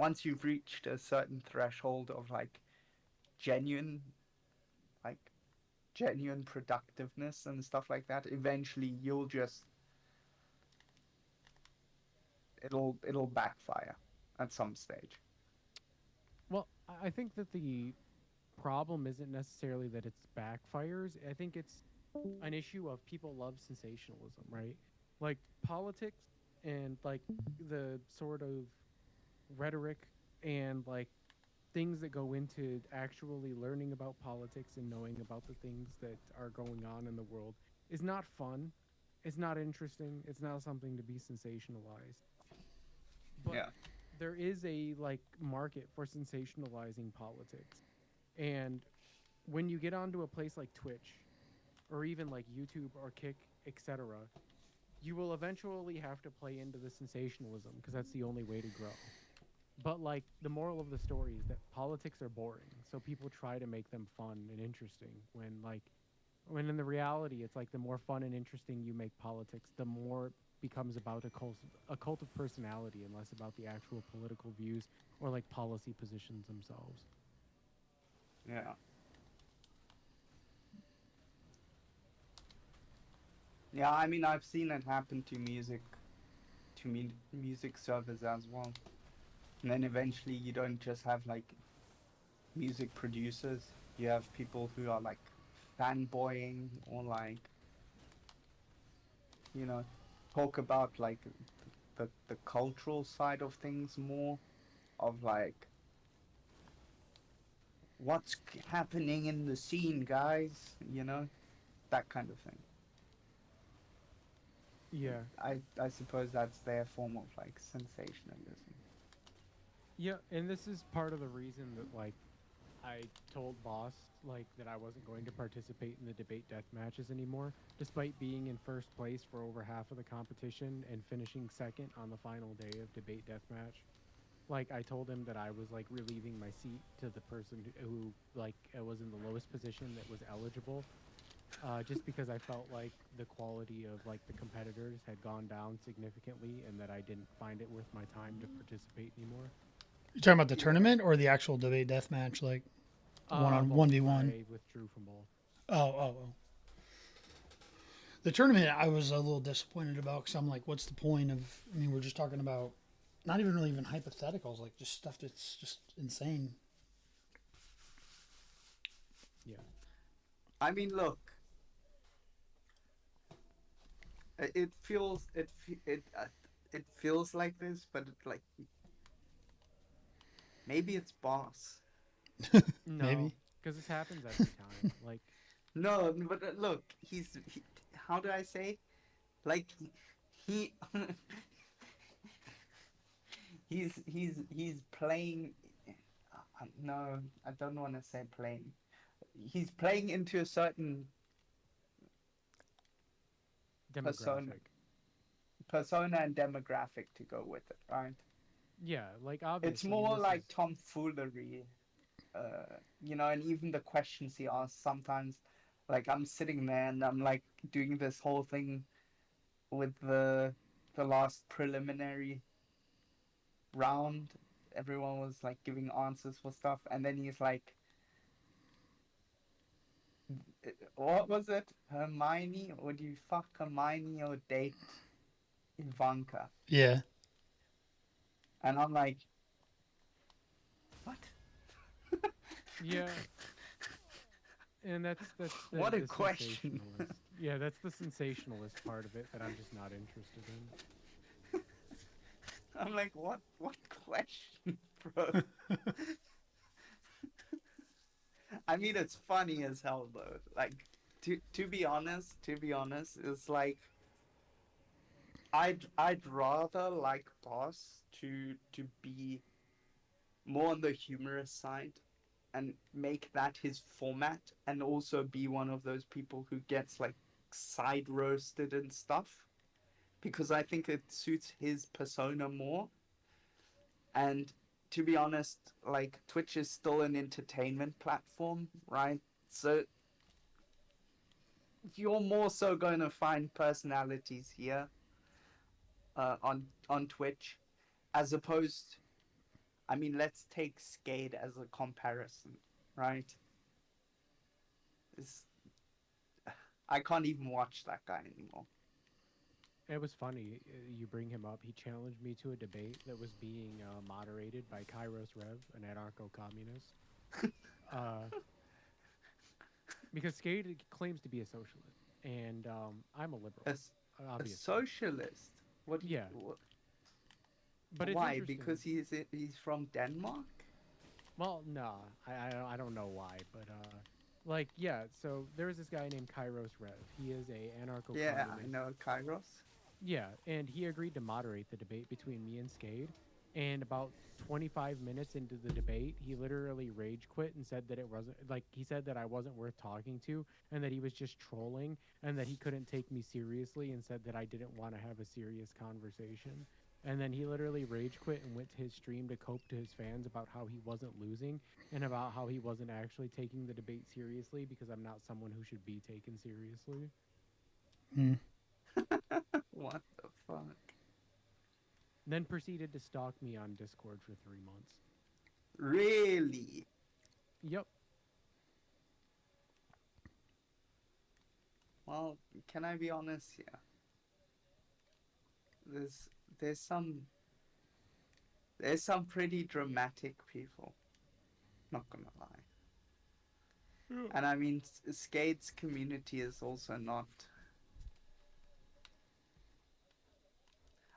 once you've reached a certain threshold of like genuine, like genuine productiveness and stuff like that, eventually you'll just it'll backfire at some stage. Well, I think that the problem isn't necessarily that it's backfires. I think it's an issue of people love sensationalism, right? Like politics and like the sort of rhetoric and like things that go into actually learning about politics and knowing about the things that are going on in the world is not fun. It's not interesting. It's not something to be sensationalized. But Yeah. there is a like market for sensationalizing politics. And when you get onto a place like Twitch or even like YouTube or Kick, etc., you will eventually have to play into the sensationalism because that's the only way to grow. But like the moral of the story is that politics are boring, so people try to make them fun and interesting when in the reality it's like the more fun and interesting you make politics, the more it becomes about a cult of personality and less about the actual political views or like policy positions themselves. Yeah. Yeah, I mean, I've seen it happen to music servers as well. And then eventually you don't just have like music producers, you have people who are like fanboying or like, you know, talk about like the cultural side of things more, of like what's happening in the scene, guys, that kind of thing. Yeah. I suppose that's their form of like sensationalism. Yeah, and this is part of the reason that like I told Boss like that I wasn't going to participate in the debate death matches anymore, despite being in first place for over half of the competition and finishing second on the final day of debate death match. Like I told him that I was like relieving my seat to the person who like was in the lowest position that was eligible, just because I felt like the quality of like the competitors had gone down significantly and that I didn't find it worth my time to participate anymore. You talking about the Yeah. tournament or the actual debate death match, like one Both. v one? I withdrew from both. Oh. The tournament I was a little disappointed about because I'm like, what's the point of? I mean, we're just talking about not even really even hypotheticals, like just stuff that's just insane. Yeah. I mean, look, it feels it feels like this, but like maybe it's boss. No, Maybe. because this happens every time. Like, No, but look, how do I say? Like he he's playing. No, I don't want to say playing. He's playing into a certain persona, demographic. persona and demographic to go with it, right? Yeah, like It's obviously, and more this is like tomfoolery, and even the questions he asks sometimes, like I'm sitting there and I'm like doing this whole thing with the last preliminary round. Everyone was like giving answers for stuff, and then he's like, "What was it, Hermione? Would you fuck Hermione or date Ivanka?" Yeah. And I'm like, "What? yeah, and that's What a the question!" sensationalist. Yeah, that's the sensationalist part of it that I'm just not interested in. I'm like, what question, bro? I mean, it's funny as hell though. Like, to be honest, it's like I'd rather like Boss to be more on the humorous side and make that his format, and also be one of those people who gets like side roasted and stuff, because I think it suits his persona more. And to be honest, like Twitch is still an entertainment platform, right? So you're more so going to find personalities here on Twitch, as opposed I mean, let's take Skate as a comparison, right? It's, I can't even watch that guy anymore. It was funny you bring him up. He challenged me to a debate that was being moderated by Kairos Rev, an anarcho-communist. Uh, because Skade claims to be a socialist, and I'm a liberal, As a obviously. socialist. What do you? Yeah, but it's Why? interesting. Because he's from Denmark. Well, nah, I don't know why, but like yeah. So there's this guy named Kairos Rev. He is a Yeah, I anarcho-communist. know Kairos. Yeah, and he agreed to moderate the debate between me and Skade. And about 25 minutes into the debate, he literally rage quit and said that it wasn't like he said that I wasn't worth talking to and that he was just trolling and that he couldn't take me seriously and said that I didn't want to have a serious conversation. And then he literally rage quit and went to his stream to cope to his fans about how he wasn't losing and about how he wasn't actually taking the debate seriously because I'm not someone who should be taken seriously. Mm. What the fuck? Then proceeded to stalk me on Discord for 3 months. Really? Yep. Well, can I be honest here? There's there's some there's some pretty dramatic people. Not gonna lie. And I mean, Skate's community is also not.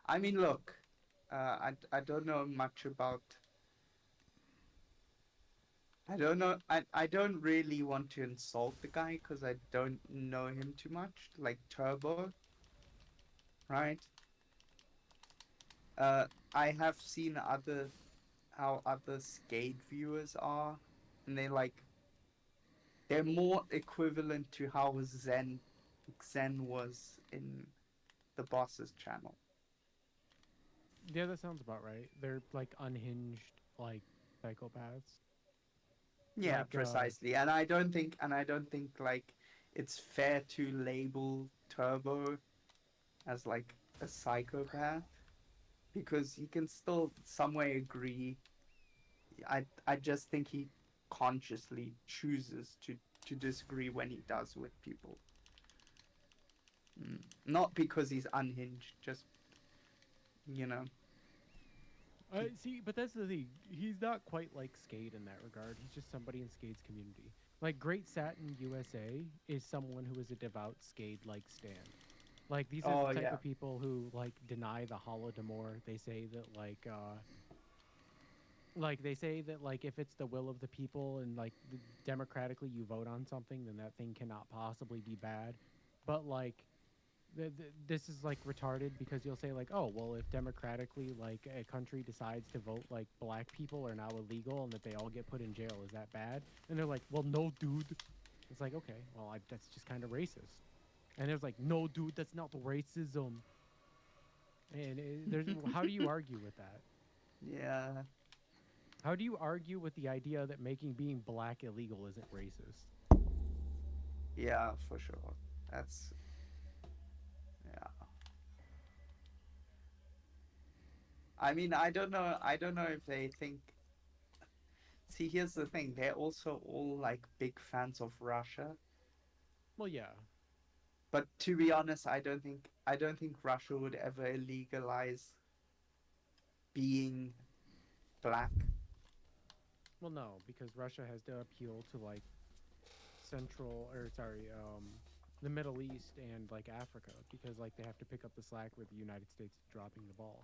I mean, look, I don't know much about. I don't know. I don't really want to insult the guy because I don't know him too much. Like Turbo, right? I have seen how other Skate viewers are, and they're more equivalent to how Zen was in the boss's channel. Yeah, that sounds about right. They're like unhinged, like psychopaths. Yeah, Like, precisely. And I don't think like it's fair to label Turbo as like a psychopath because he can still some way agree. I just think he consciously chooses to disagree when he does with people. Not because he's unhinged, just you know. see, but that's the thing. He's not quite like Skate in that regard. He's just somebody in Skate's community. Like Great Satin USA is someone who is a devout Skate like stand. Like these are the Oh type yeah, of people who like deny the Holodomor. They say that like they say that like if it's the will of the people and like democratically you vote on something, then that thing cannot possibly be bad. But like this is like retarded because you'll say like, oh well, if democratically like a country decides to vote like black people are now illegal and that they all get put in jail, is that bad? And they're like, well, no, dude. It's like, okay, well, that's just kind of racist. And there's like, no, dude, that's not racism. And there's how do you argue with that? yeah, How do you argue with the idea that making being black illegal isn't racist? yeah, for sure. That's yeah. I mean, I don't know. I don't know if they think. See, here's the thing. They're also all like big fans of Russia. Well, yeah. But to be honest, I don't think Russia would ever legalize being black. Well, no, because Russia has to appeal to like Central or sorry, the Middle East and like Africa because like they have to pick up the slack where the United States is dropping the ball.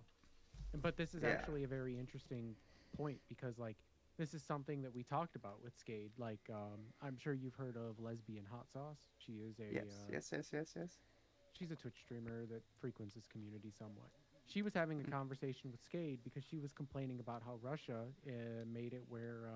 But this is Yeah. actually a very interesting point because like this is something that we talked about with Skade. Like I'm sure you've heard of Lesbian Hot Sauce. She is a Yes. Yes. Yes. Yes. Yes. she's a Twitch streamer that frequents this community somewhat. She was having a conversation with Skade because she was complaining about how Russia made it where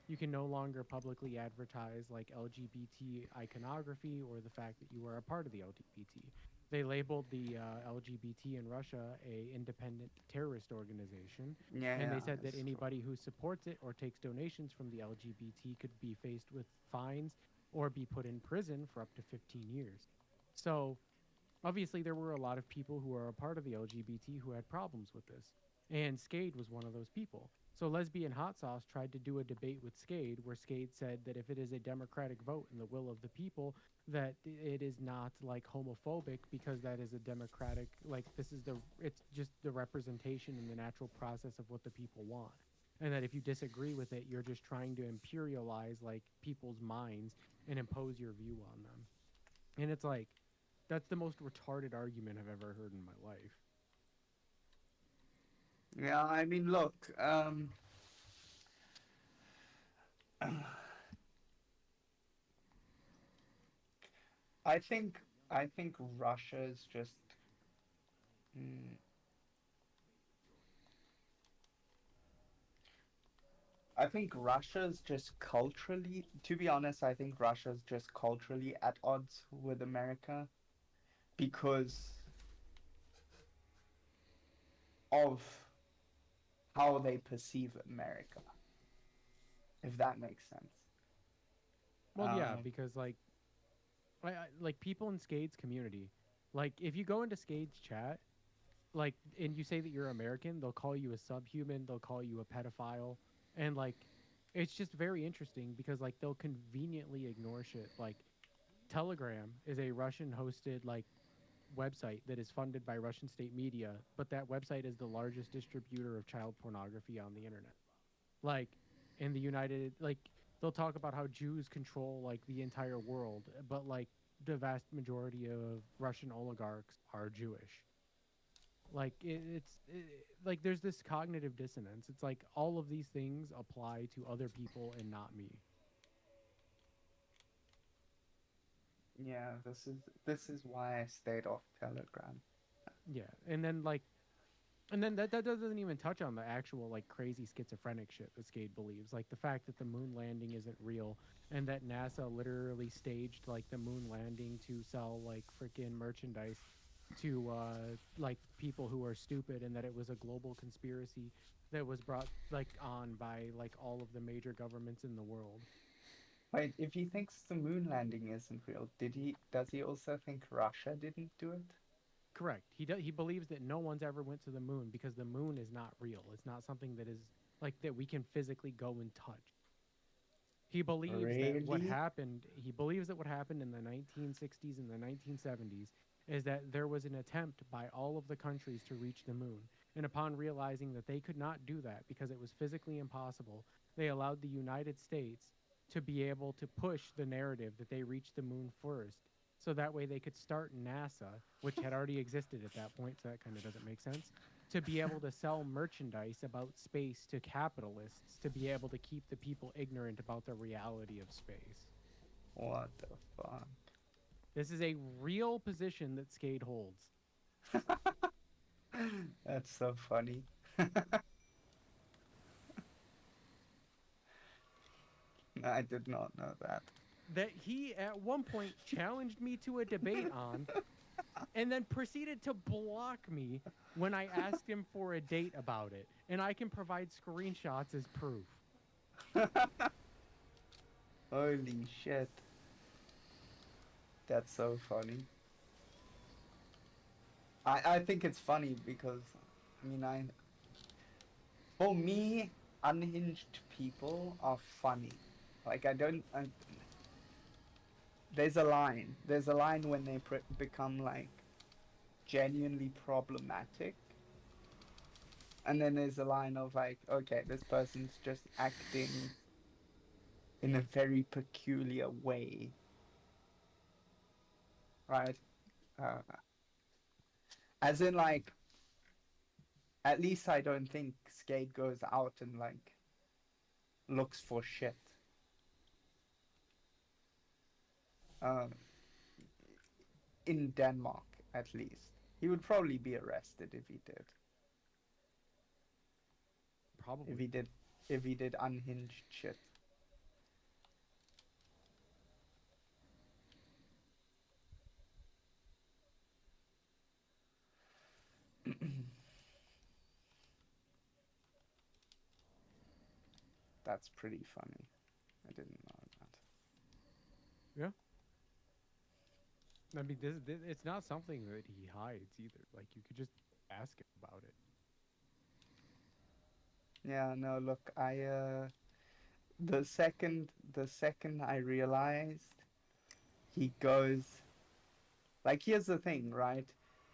you can no longer publicly advertise like LGBT iconography or the fact that you are a part of the LGBT. They labeled the LGBT in Russia a independent terrorist organization, Yeah. and they Yeah. said that It's true. anybody who supports it or takes donations from the LGBT could be faced with fines or be put in prison for up to 15 years. So obviously there were a lot of people who are a part of the LGBT who had problems with this, and Skade was one of those people. So Lesbian Hot Sauce tried to do a debate with Skade where Skade said that if it is a democratic vote and the will of the people, that it is not like homophobic because that is a democratic, like this is the, it's just the representation and the natural process of what the people want. And that if you disagree with it, you're just trying to imperialize like people's minds and impose your view on them. And it's like, that's the most retarded argument I've ever heard in my life. Yeah, I mean, look, I think I think Russia's just. mm, I think Russia's just culturally, to be honest, I think Russia's just culturally at odds with America because of how they perceive America, if that makes sense. Well, yeah, Um, because like people in Skade's community, like if you go into Skade's chat, like and you say that you're American, they'll call you a subhuman, they'll call you a pedophile, and like it's just very interesting because like they'll conveniently ignore shit. Like Telegram is a Russian hosted like website that is funded by Russian state media, but that website is the largest distributor of child pornography on the internet. Like in the United, like they'll talk about how Jews control like the entire world, but like the vast majority of Russian oligarchs are Jewish. Like like there's this cognitive dissonance. It's like all of these things apply to other people and not me. yeah, this is why I stayed off Telegram. Yeah, and then like and then that doesn't even touch on the actual like crazy schizophrenic shit that Skade believes, like the fact that the moon landing isn't real and that NASA literally staged like the moon landing to sell like freaking merchandise to like people who are stupid, and that it was a global conspiracy that was brought like on by like all of the major governments in the world. Wait, if he thinks the moon landing isn't real, does he also think Russia didn't do it? Correct. He believes that no one's ever went to the moon because the moon is not real. It's not something that is like that we can physically go and touch. He believes that what Really? happened, he believes that what happened in the 1960s and the 1970s is that there was an attempt by all of the countries to reach the moon. And upon realizing that they could not do that because it was physically impossible, they allowed the United States to be able to push the narrative that they reached the moon first. So that way they could start NASA, which had already existed at that point, so that kind of doesn't make sense, to be able to sell merchandise about space to capitalists to be able to keep the people ignorant about the reality of space. What the fuck? This is a real position that Skade holds. That's so funny. I did not know that. That he at one point challenged me to a debate on and then proceeded to block me when I asked him for a date about it. And I can provide screenshots as proof. Holy shit. That's so funny. I think it's funny because, I mean, for me, unhinged people are funny. Like, I don't, there's a line. There's a line when they become, like, genuinely problematic. And then there's a line of, like, okay, this person's just acting in a very peculiar way, right? Uh, as in, like, at least I don't think Skate goes out and, like, looks for shit. Um, in Denmark, at least. He would probably be arrested if he did. If Probably. he did, if he did unhinged shit. That's pretty funny. I didn't know that. Yeah. I mean, this it's not something that he hides either. Like, you could just ask him about it. Yeah, no, look, the second I realized he goes, like, here's the thing, right?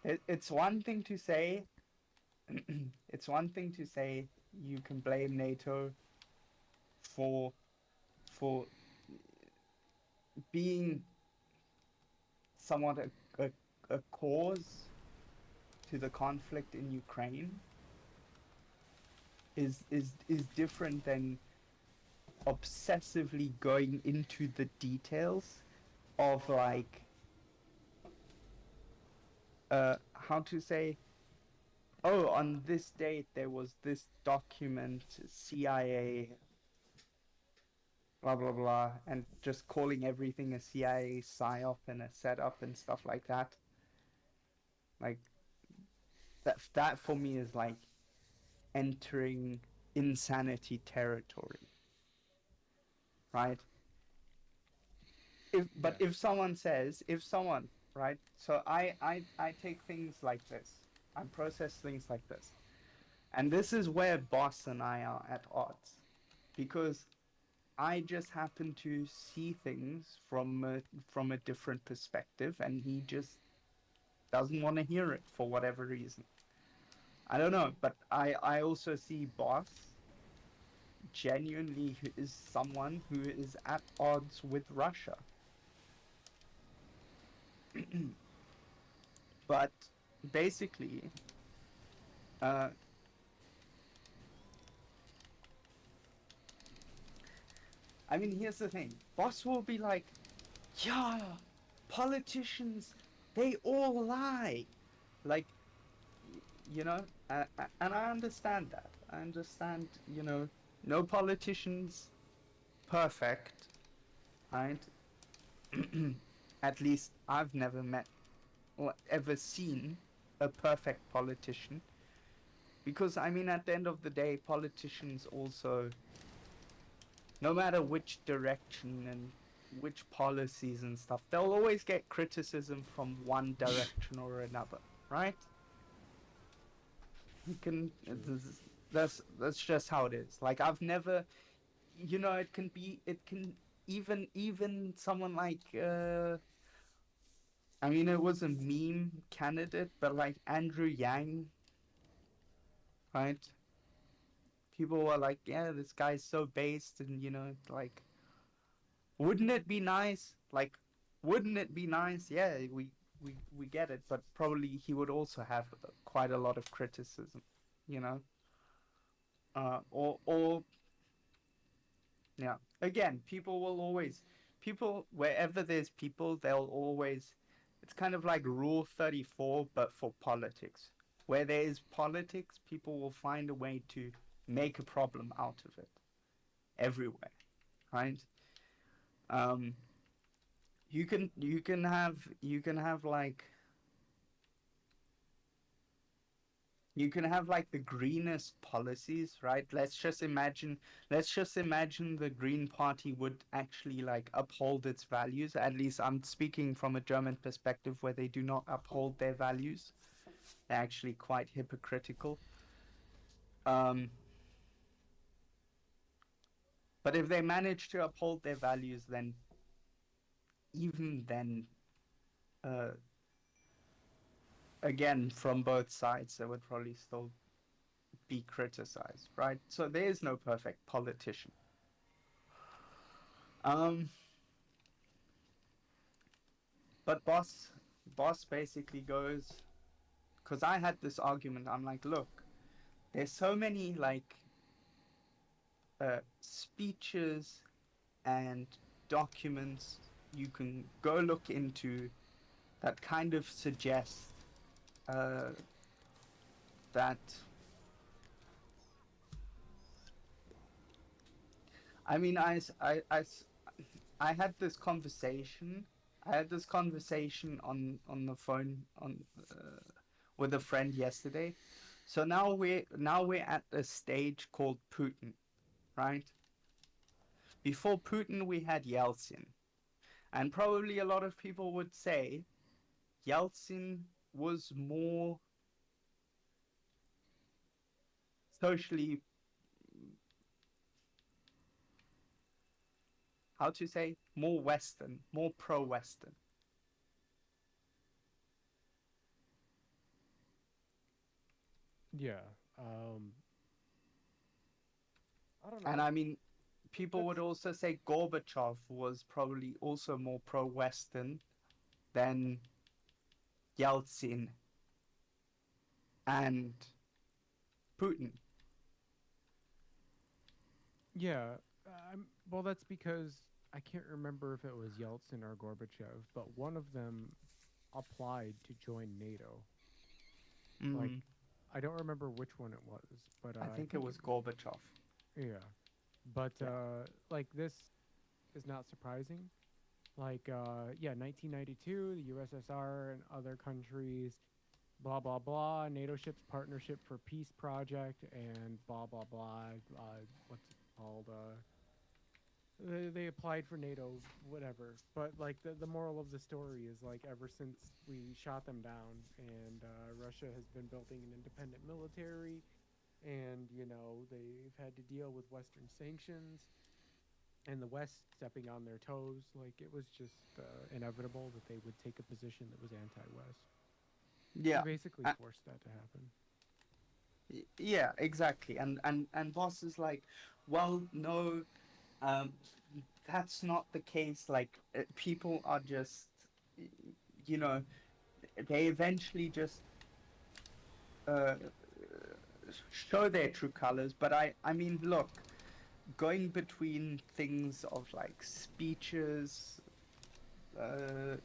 It's one thing to say, it's one thing to say you can blame NATO for for being somewhat a cause to the conflict in Ukraine is different than obsessively going into the details of, like, how to say, oh, on this date there was this document, CIA, blah blah blah, and just calling everything a CIA psyop and a setup and stuff like that. Like, that for me is like entering insanity territory, right? But Yeah. if someone says, if someone, right? So I take things like this. I process things like this. And this is where Boss and I are at odds. Because I just happen to see things from a different perspective, and he just doesn't want to hear it for whatever reason. I don't know, but I also see Boss genuinely is someone who is at odds with Russia. But basically, uh, I mean, here's the thing. Boss will be like, yeah, politicians, they all lie. Like, and I understand that. I understand, no politician's perfect, right? At least I've never met or ever seen a perfect politician. Because, I mean, at the end of the day, politicians also, no matter which direction and which policies and stuff, they'll always get criticism from one direction or another, right? You can, True. that's just how it is. Like, I've never, it can even someone like, I mean, it was a meme candidate, but like Andrew Yang, right? People were like, yeah, this guy's so based, and like, wouldn't it be nice? Like, wouldn't it be nice? Yeah, we get it, but probably he would also have quite a lot of criticism, you know. Or yeah. Again, people wherever there's people, they'll always. It's kind of like Rule 34, but for politics. Where there is politics, people will find a way to make a problem out of it everywhere, right? Um, you can have like the greenest policies, right? Let's just imagine the Green Party would actually like uphold its values. At least I'm speaking from a German perspective where they do not uphold their values. They're actually quite hypocritical. Um, but if they manage to uphold their values, then even then, uh, again, from both sides, they would probably still be criticized, right? So there is no perfect politician. Um, but boss basically goes, because I had this argument. I'm like, look, there's so many like speeches and documents you can go look into that kind of suggest uh, that. I mean, I had this conversation. I had this conversation on the phone with a friend yesterday. So now we're at a stage called Putin, right? Before Putin, we had Yeltsin, and probably a lot of people would say Yeltsin was more socially, how to say, more Western, more pro-Western. Yeah. Um, I don't And know. I mean, people would That's also say Gorbachev was probably also more pro-Western than Yeltsin and Putin. yeah. Well, that's because I can't remember if it was Yeltsin or Gorbachev, but one of them applied to join NATO. Like, Mm, I don't remember which one it was, but I I think it think it was was. Gorbachev. Yeah. But Yeah. like this is not surprising. Like yeah, 1992, the USSR and other countries, blah blah blah. NATO ships partnership for peace project and blah blah blah. What's it called? They applied for NATO, whatever. But like the moral of the story is like ever since we shot them down, and Russia has been building an independent military, and they've had to deal with Western sanctions and the West stepping on their toes. Like it was just inevitable that they would take a position that was anti-West. They Yeah. basically Uh, forced that to happen. yeah, exactly. And boss is like, well, no, um, that's not the case. Like, people are just, y- you know, they eventually just uh, show their true colors. But I mean, look, going between things of like speeches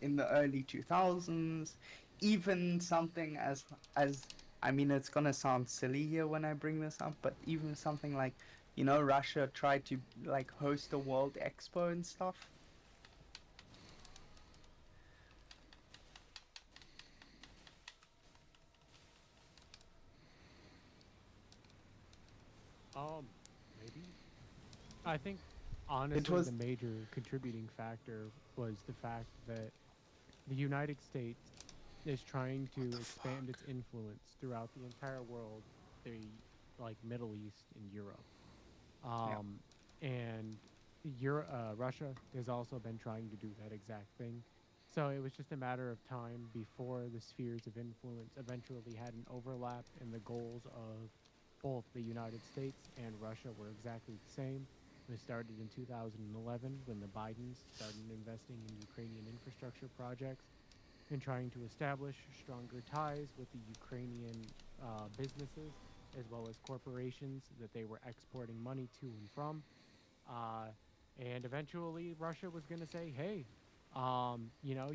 in the early 2000s, even something as I mean, it's gonna sound silly here when I bring this up, but even something like, Russia tried to like host a World Expo and stuff. Maybe I think It honestly the was major contributing factor was the fact that the United States is trying what to the expand fuck? its influence throughout the entire world, the like Middle East and Europe. Yeah, Um, and Russia has also been trying to do that exact thing. So it was just a matter of time before the spheres of influence eventually had an overlap, and the goals of both the United States and Russia were exactly the same. It started in 2011 when the Bidens started investing in Ukrainian infrastructure projects and trying to establish stronger ties with the Ukrainian businesses as well as corporations that they were exporting money to and from. Uh, and eventually, Russia was going to say, "Hey,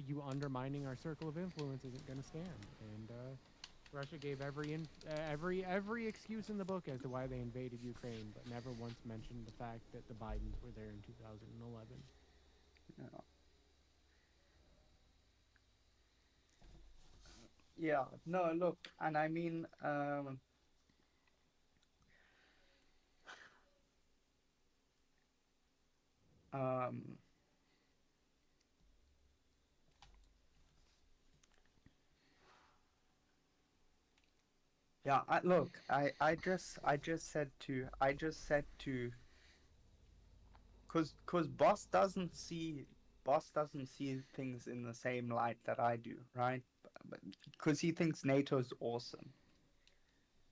you undermining our circle of influence isn't going to stand." And Russia gave every excuse in the book as to why they invaded Ukraine, but never once mentioned the fact that the Bidens were there in 2011. yeah, yeah. No, look, and I mean, um, yeah. Look, I just said to, cause boss doesn't see things in the same light that I do, right? Because he thinks NATO's awesome,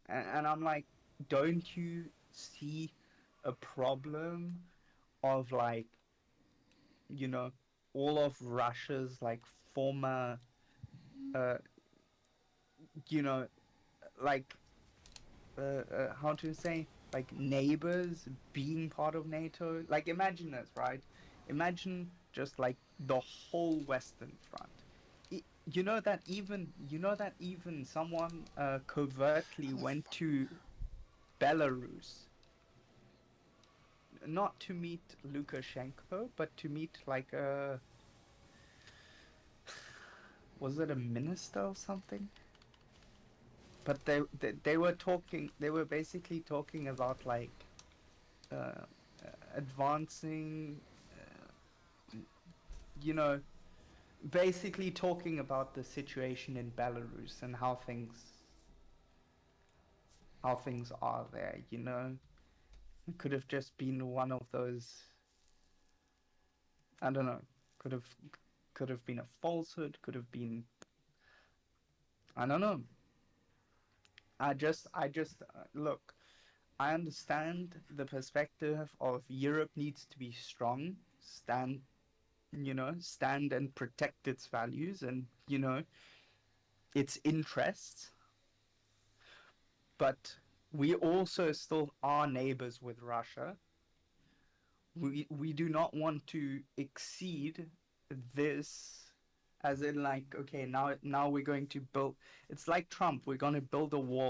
and I'm like, don't you see a problem of like, you know, all of Russia's like former, uh, you know, like, how to say, like neighbors being part of NATO? Like, imagine this, right? Imagine just like the whole Western Front. You know that even someone covertly How the went fuck? to Belarus, not to meet Lukashenko, but to meet like a, was it a minister or something? But they were talking. They were basically talking about like uh, advancing, you know, basically talking about the situation in Belarus and how things are there. It could have just been one of those. I don't know. Could have could have been a falsehood. Could have been. I don't know. I just look. I understand the perspective of Europe needs to be strong, stand and protect its values and, its interests. But we also still are neighbors with Russia. We do not want to exceed this, as in, like, okay, now we're going to build. It's like Trump. We're going to build a wall